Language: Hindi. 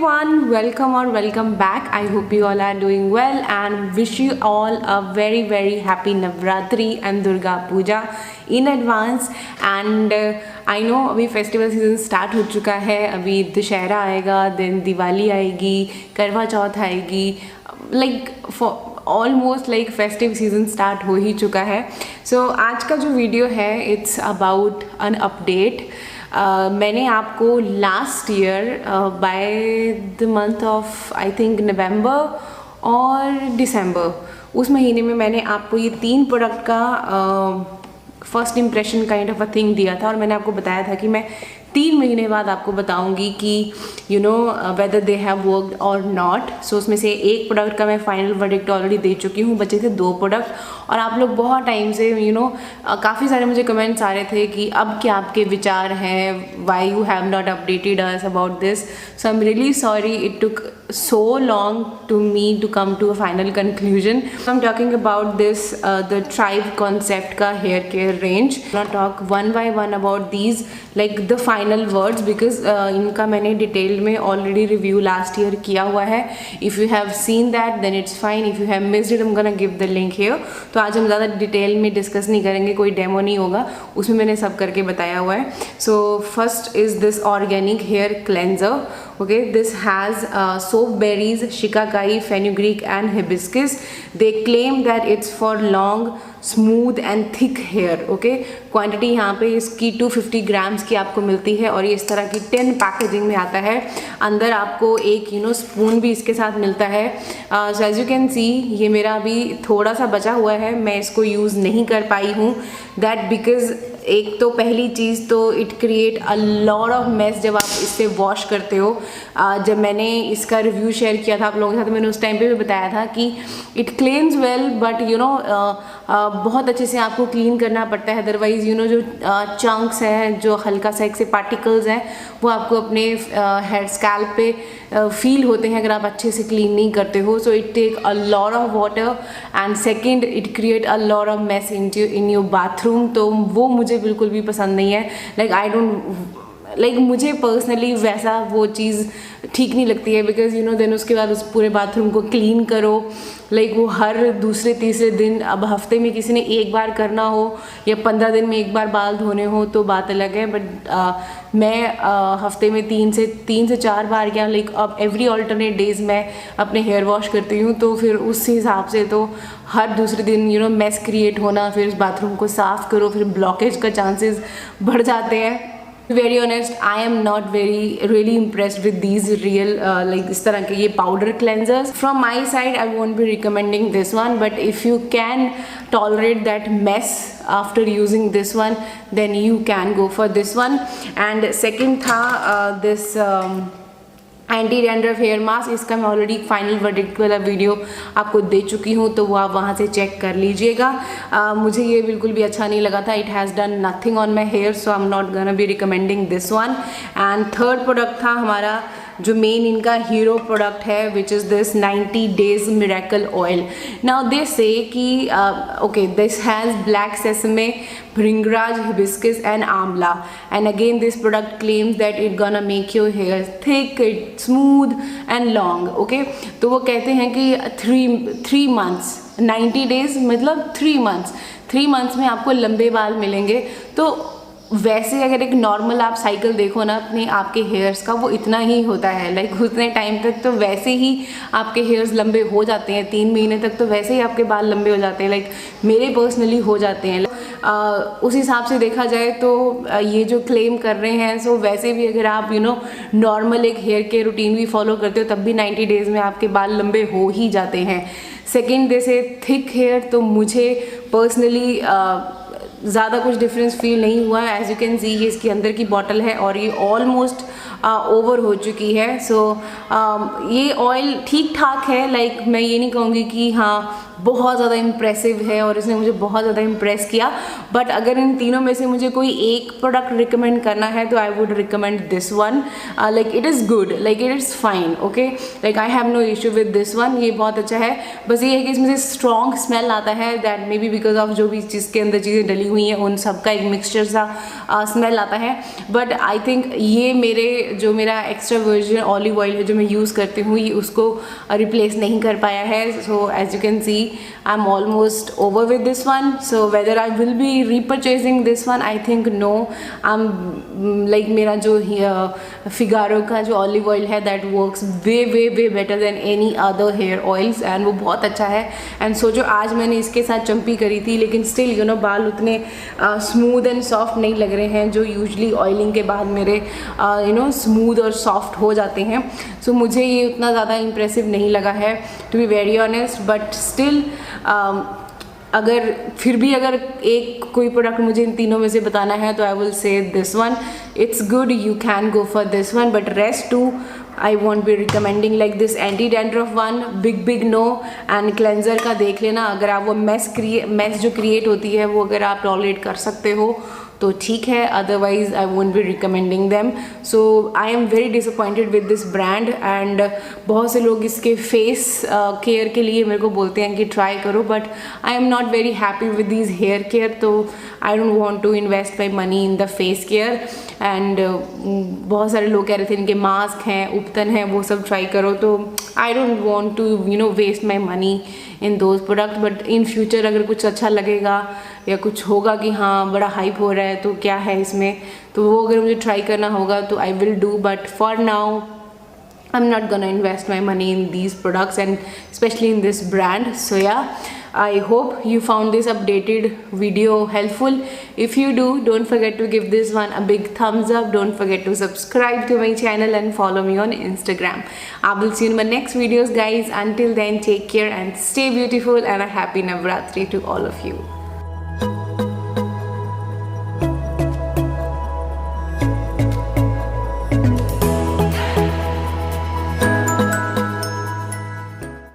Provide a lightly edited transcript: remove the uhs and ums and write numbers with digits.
everyone, welcome or welcome back. I hope you all are doing well and wish you all a very happy Navratri and Durga Puja in advance. And I know अभी फेस्टिवल सीजन स्टार्ट हो चुका है. अभी दशहरा आएगा, देन दिवाली आएगी, करवा चौथ आएगी, like for almost like festive season start हो ही चुका है. सो आज का जो वीडियो है इट्स अबाउट एन अपडेट. मैंने आपको last year by the month of I think November और दिसंबर, उस महीने में मैंने आपको ये 3 प्रोडक्ट का first impression kind of a thing दिया था और मैंने आपको बताया था कि मैं 3 महीने बाद आपको बताऊंगी कि you know whether they have worked और नॉट. सो उसमें से एक प्रोडक्ट का मैं फाइनल वर्डिक्ट ऑलरेडी दे चुकी हूँ, बचे थे 2 प्रोडक्ट. और आप लोग बहुत टाइम से यू नो काफ़ी सारे मुझे कमेंट्स आ रहे थे कि अब क्या आपके विचार हैं, why you have not updated us about this. So I am really sorry it took so long to me to come to a final conclusion. So I'm talking about this the Tribe concept का hair care range. I'm gonna talk one by one about these like the final words because इनका मैंने डिटेल में already review last year किया हुआ है. If you have seen that then it's fine. If you have missed it I'm gonna give the link here. तो आज हम ज़्यादा डिटेल में डिस्कस नहीं करेंगे, कोई डेमो नहीं होगा, उसमें मैंने सब करके बताया हुआ है. So first is this organic hair cleanser. Okay, this has soap berries, shikakai, fenugreek and hibiscus. They claim that it's for long, smooth and thick hair. Okay, quantity यहाँ पे इसकी 250 ग्राम्स की आपको मिलती है और ये इस तरह की 10 पैकेजिंग में आता है. अंदर आपको एक स्पून भी इसके साथ मिलता है. So as you can see ये मेरा अभी थोड़ा सा बचा हुआ है, मैं इसको यूज़ नहीं कर पाई हूँ. दैट बिकॉज एक तो पहली चीज़ तो it create a lot of mess जब आप इससे वॉश करते हो. जब मैंने इसका रिव्यू शेयर किया था आप लोगों के साथ, मैंने उस टाइम पे भी बताया था कि इट क्लीन्स वेल बट बहुत अच्छे से आपको क्लीन करना पड़ता है. अदरवाइज़ जो चंक्स हैं, जो हल्का सा एक से पार्टिकल्स हैं, वो आपको अपने हेयर स्कैल्प पे फील होते हैं अगर आप अच्छे से क्लीन नहीं करते हो. So it take a lot of water and second it create a lot of mess in your bathroom. तो वो मुझे बिल्कुल भी पसंद नहीं है. लाइक मुझे पर्सनली वैसा वो चीज़ ठीक नहीं लगती है बिकॉज देन उसके बाद उस पूरे बाथरूम को क्लीन करो. लाइक वो हर दूसरे तीसरे दिन, अब हफ्ते में किसी ने एक बार करना हो या 15 दिन में एक बार बाल धोने हो तो बात अलग है. बट मैं हफ्ते में 3 से 4 बार या लाइक अब एवरी ऑल्टरनेट डेज मैं अपने हेयर वॉश करती हूँ. तो फिर उस हिसाब से तो हर दूसरे दिन मेस क्रिएट होना, फिर उस बाथरूम को साफ़ करो, फिर ब्लॉकेज का चांसेस बढ़ जाते हैं. Very honest, I am not really impressed with these real like इस तरह के ये powder cleansers. From my side, I won't be recommending this one, but if you can tolerate that mess after using this one, then you can go for this one. And second था this anti dandruff hair mask. इसका मैं ऑलरेडी फाइनल वर्डिक्ट वाला वीडियो आपको दे चुकी हूँ, तो वो आप वहाँ से चेक कर लीजिएगा. मुझे ये बिल्कुल भी अच्छा नहीं लगा था. It has done nothing on my hair, so I am not gonna be recommending this one. And third product था हमारा जो मेन इनका हीरो प्रोडक्ट है, which is this 90 days miracle oil. Now they say कि okay this has black sesame, Bhringraj, hibiscus and amla. And again this product claims that it gonna make your hair thick, smooth and long. Okay, तो वो कहते हैं कि 3 मंथ्स, 90 डेज मतलब 3 मंथ्स, 3 मंथ्स में आपको लंबे बाल मिलेंगे. तो वैसे अगर एक नॉर्मल आप साइकिल देखो ना अपने आपके हेयर्स का, वो इतना ही होता है. लाइक उतने टाइम तक तो वैसे ही आपके हेयर्स लंबे हो जाते हैं. 3 महीने तक तो वैसे ही आपके बाल लंबे हो जाते हैं. लाइक मेरे पर्सनली हो जाते हैं. उस हिसाब से देखा जाए तो ये जो क्लेम कर रहे हैं, सो वैसे भी अगर आप नॉर्मल एक हेयर केयर रूटीन भी फॉलो करते हो तब भी 90 डेज़ में आपके बाल लंबे हो ही जाते हैं. सेकेंड जैसे थिक हेयर, तो मुझे पर्सनली ज़्यादा कुछ डिफरेंस फील नहीं हुआ. एज यू कैन सी ये इसके अंदर की बॉटल है और ये ऑलमोस्ट ओवर हो चुकी है. सो ये ऑयल ठीक ठाक है. लाइक मैं ये नहीं कहूँगी कि हाँ बहुत ज़्यादा इम्प्रेसिव है और इसने मुझे बहुत ज़्यादा इम्प्रेस किया. बट अगर इन तीनों में से मुझे कोई एक प्रोडक्ट रिकमेंड करना है तो I would recommend this one. Like it is good, like it is fine. Okay, like I have no issue with this one. ये बहुत अच्छा है. बस ये है कि इसमें से स्ट्रॉन्ग स्मेल आता है. That may be because of जो भी जिसके अंदर चीज़ें डली हुई हैं उन सब का एक मिक्सचर सा स्मेल आता है. बट आई थिंक ये मेरे जो मेरा एक्स्ट्रा वर्जिन ऑलिव ऑयल है जो मैं यूज़ करती हूँ ये उसको रिप्लेस नहीं कर पाया है. So as you can see I am almost over with this one. So whether I will be repurchasing this one, I think no. I am like मेरा जो फिगारो का जो ऑलिव ऑयल है that works way way way better than any other hair oils and वो बहुत अच्छा है. एंड सोचो आज मैंने इसके साथ चंपी करी थी लेकिन स्टिल यू नो बाल उतने स्मूथ एंड सॉफ्ट नहीं लग रहे हैं जो यूजली ऑयलिंग के बाद मेरे यू नो स्मूथ और सॉफ्ट हो जाते हैं. सो मुझे ये उतना ज़्यादा इम्प्रेसिव नहीं लगा है to be very honest. But still अगर फिर भी अगर एक कोई प्रोडक्ट मुझे इन तीनों में से बताना है तो I will say this one. It's good, you can go for this one, but rest to I won't be recommending. like this anti dandruff one, big no. and cleanser का देख लेना, अगर आप वो mess जो create होती है वो अगर आप tolerate कर सकते हो तो ठीक है, otherwise I won't be recommending them. So I am very disappointed with this brand. And बहुत से लोग इसके फेस केयर के लिए मेरे को बोलते हैं कि ट्राई करो, but I am not very happy with this hair care. तो I don't want to invest my money in the face care. And बहुत सारे लोग कह रहे थे इनके मास्क हैं, उपतन हैं, वो सब ट्राई करो. तो I don't want to you know waste my money in those product. But in future अगर कुछ अच्छा लगेगा या कुछ होगा कि हाँ बड़ा हाइप हो रहा है तो क्या है इसमें, तो वो अगर मुझे ट्राई करना होगा तो I will do. But for now I'm not gonna invest my money in these products and especially in this brand. So yeah, I hope you found this updated video helpful. If you do, don't forget to give this one a big thumbs up. Don't forget to subscribe to my channel and follow me on Instagram. I will see you in my next videos guys. Until then, take care and stay beautiful and a happy Navratri to all of you.